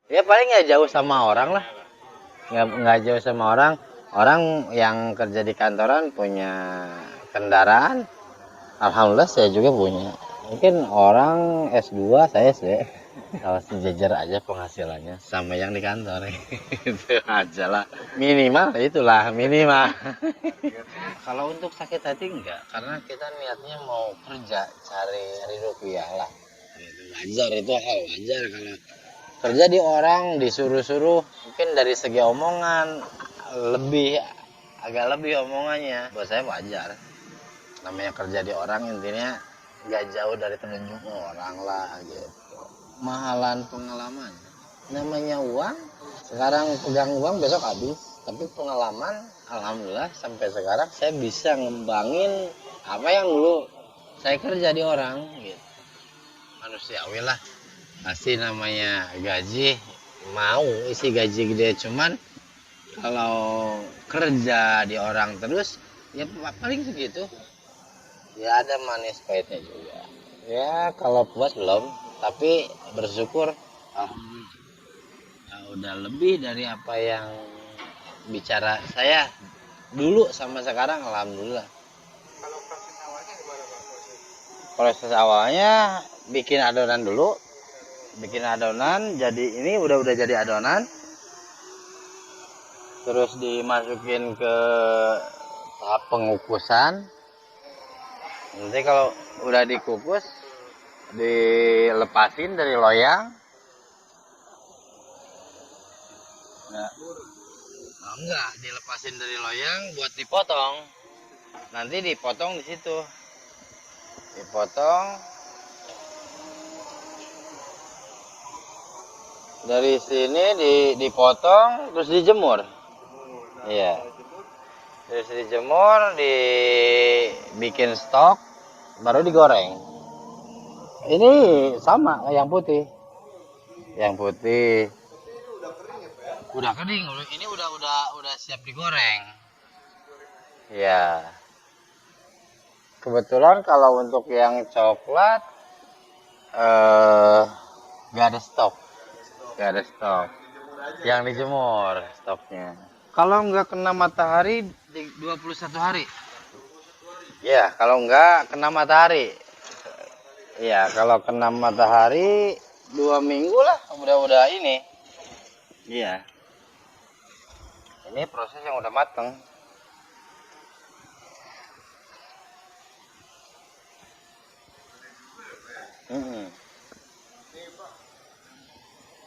Ya paling nggak jauh sama orang lah, nggak jauh sama orang. Orang yang kerja di kantoran punya kendaraan, alhamdulillah saya juga punya. Mungkin orang S2, saya SD. Kalau sejajar aja penghasilannya sama yang di kantor. Itu aja lah. Minimal itulah, minimal. Kalau untuk sakit hati enggak, karena kita niatnya mau kerja, cari rupiah lah. Itu wajar, itu hal wajar kalau kerja di orang disuruh-suruh, mungkin dari segi omongan lebih agak lebih omongannya. Buat saya wajar. Namanya kerja di orang intinya nggak jauh dari telunjuk orang lah gitu. Mahalan pengalaman. Namanya uang, sekarang pegang uang besok habis. Tapi pengalaman, alhamdulillah sampai sekarang saya bisa ngembangin apa yang dulu saya kerja di orang gitu. Manusiawi lah. Pasti namanya gaji, mau isi gaji gede, cuman kalau kerja di orang terus ya paling segitu. Ya ada manis pahitnya juga. Ya kalau puas belum, tapi bersyukur udah lebih dari apa yang bicara saya dulu sama sekarang, alhamdulillah. Kalau proses awalnya gimana Pak? Proses awalnya bikin adonan dulu, bikin adonan jadi ini udah jadi adonan, terus dimasukin ke tahap pengukusan. Nanti kalau udah dikukus dilepasin dari loyang. Nah, enggak dilepasin dari loyang buat dipotong. Nanti dipotong di situ. Dipotong dari sini dipotong terus dijemur. Iya. Terus dijemur, dibikin stok, baru digoreng. Ini sama yang putih. Yang putih. Udah kering, ini udah siap digoreng. Ya. Kebetulan kalau untuk yang coklat nggak ada stok. Nggak ada stok. Yang dijemur stoknya. Kalau nggak kena matahari di 21 hari. Ya, kalau nggak kena matahari. Ya, kalau kena matahari 2 minggu lah udah ini. Iya. Ini proses yang udah mateng.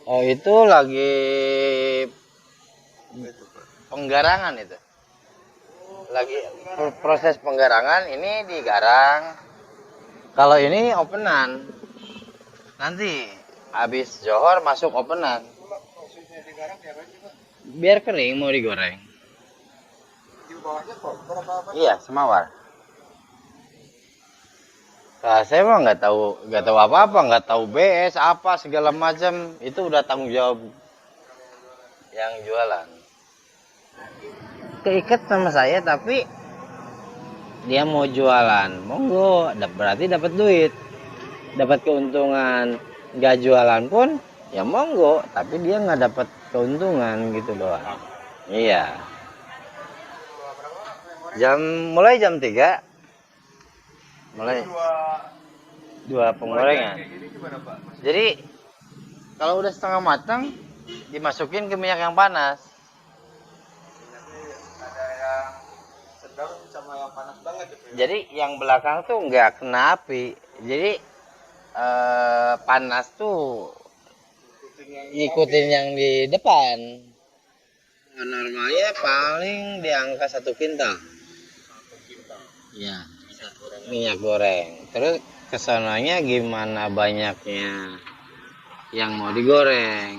Oh itu lagi penggarangan itu. Lagi proses penggarangan, ini digarang. Kalau ini openan. Nanti habis johor masuk openan. Prosesnya digarang diapain sih Pak? Biar kering mau digoreng. Di bawahnya kompor apa? Iya, semawar. Nah, saya mah nggak tahu apa-apa, nggak tahu BS apa segala macam, itu udah tanggung jawab yang jualan. Keikat sama saya tapi dia mau jualan, monggo, berarti dapat duit, dapat keuntungan. Nggak jualan pun ya monggo, tapi dia nggak dapat keuntungan gitu doang. Iya. Mulai jam 3. Mulai dua penggorengan. Jadi kalau udah setengah matang dimasukin ke minyak yang panas. Ada yang sedang sama yang panas banget gitu ya? Jadi yang belakang tuh nggak kena api. Jadi panas tuh ngikutin yang di depan. Normalnya paling di angka 1 kintal. Ya, minyak goreng. Terus kesananya gimana banyaknya yang mau digoreng.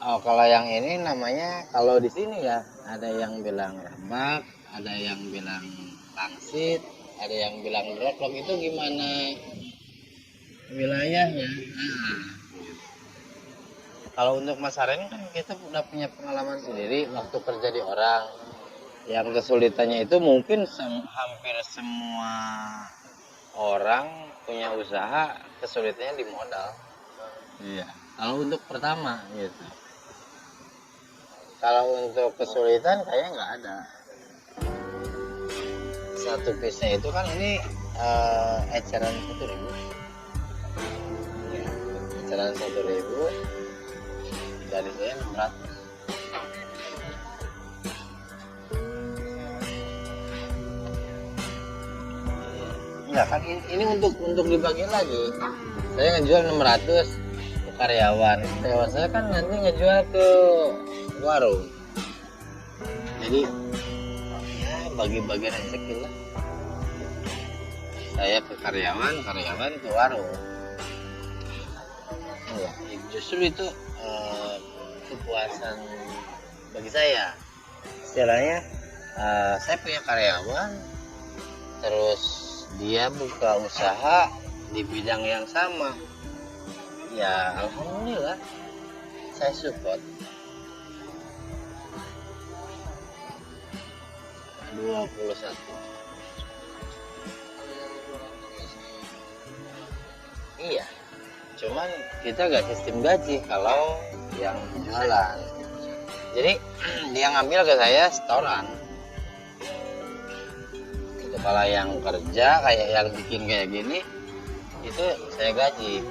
Oh, kalau yang ini namanya, kalau di sini ya ada yang bilang rambak, ada yang bilang pangsit, ada yang bilang droplok. Itu gimana wilayahnya? Kalau untuk Mas Aren kan kita udah punya pengalaman sendiri waktu kerja di orang. Yang kesulitannya itu mungkin hampir semua orang punya usaha, kesulitannya di modal. Iya, kalau untuk pertama gitu. Kalau untuk kesulitan kayaknya nggak ada. Satu piece itu kan ini eceran 1.000. Ya, eceran 1.000 dari saya 600. Enggak kan ini untuk dibagi lagi. Saya ngejual 600 ke karyawan. Karyawan saya kan nanti ngejual ke warung. Jadi ya bagi-bagi rezeki lah. Saya ke karyawan, karyawan ke warung. Ya, justru itu kepuasan bagi saya. Istilahnya saya punya karyawan, terus dia buka usaha di bidang yang sama. Ya alhamdulillah saya support. 21. Iya, cuman kita gak sistem gaji kalau yang jualan. Jadi dia ngambil ke saya setoran. Itu kalau yang kerja kayak yang bikin kayak gini itu saya gaji.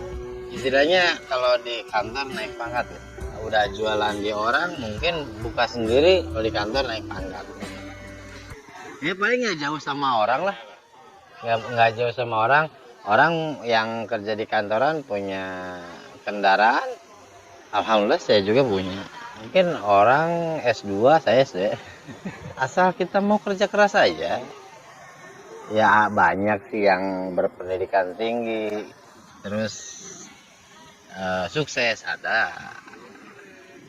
Istilahnya kalau di kantor naik pangkat ya. Udah jualan di orang mungkin buka sendiri, kalau di kantor naik pangkat. Ya paling nggak jauh sama orang lah, nggak jauh sama orang. Orang yang kerja di kantoran punya kendaraan, alhamdulillah saya juga punya. Mungkin orang S2, saya SD. Asal kita mau kerja keras aja. Ya banyak sih yang berpendidikan tinggi, terus sukses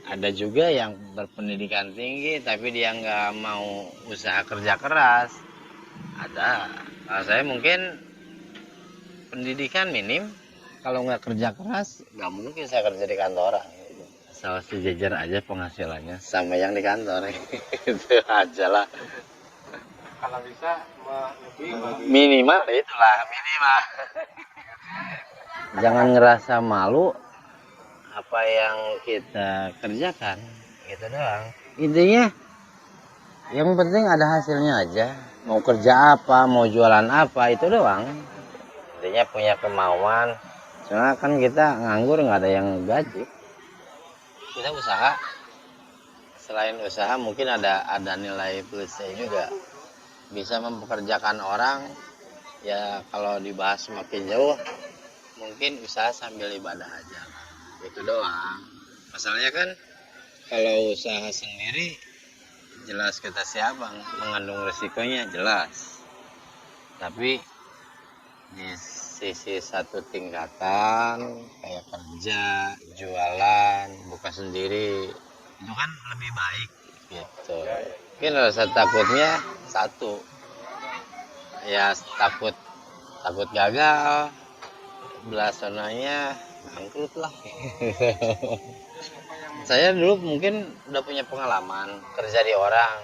ada juga yang berpendidikan tinggi tapi dia nggak mau usaha kerja keras, ada. Kalau saya mungkin pendidikan minim, kalau nggak kerja keras nggak mungkin saya kerja di kantoran. Asal sejajar aja penghasilannya sama yang di kantor. Itu aja lah. Kalau bisa Minimal itulah minimal. Jangan ngerasa malu apa yang kita kerjakan, gitu doang. Intinya yang penting ada hasilnya aja. Mau kerja apa, mau jualan apa, itu doang. Intinya punya kemauan. Soalnya kan kita nganggur nggak ada yang gaji. Kita usaha. Selain usaha mungkin ada nilai plusnya juga. Bisa mempekerjakan orang. Ya kalau dibahas semakin jauh, mungkin usaha sambil ibadah aja. Itu doang. Masalahnya kan kalau usaha sendiri jelas kita siapa mengandung resikonya jelas. Tapi di sisi satu tingkatan kayak kerja, jualan, buka sendiri itu kan lebih baik gitu. Mungkin rasa takutnya satu, ya takut gagal, belasonanya bangkrut lah. Saya dulu mungkin udah punya pengalaman kerja di orang.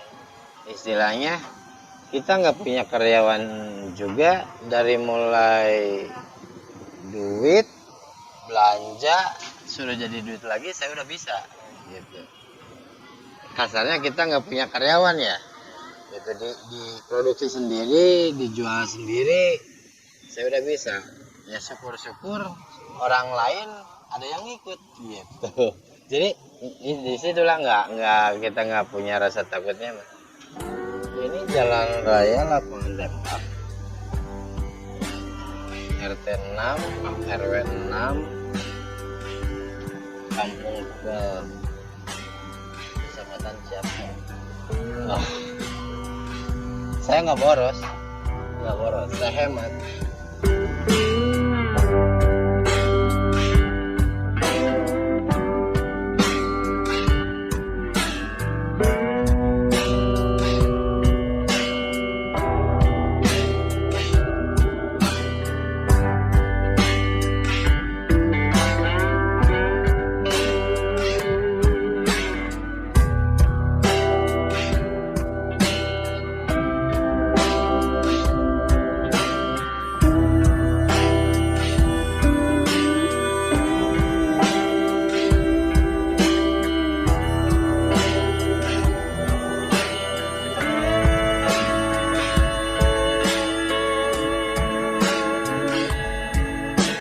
Istilahnya kita nggak punya karyawan juga, dari mulai duit, belanja, sudah jadi duit lagi saya udah bisa gitu. Kasarnya kita nggak punya karyawan ya gitu, diproduksi sendiri, dijual sendiri, saya udah bisa. Ya syukur-syukur orang lain ada yang ikut gitu. Jadi di situlah kita nggak punya rasa takutnya. Ini jalan raya Lapangan Tembak, RT 6 RW 6 Kampung ke Kecamatan Ciampea. Saya nggak boros, saya hemat.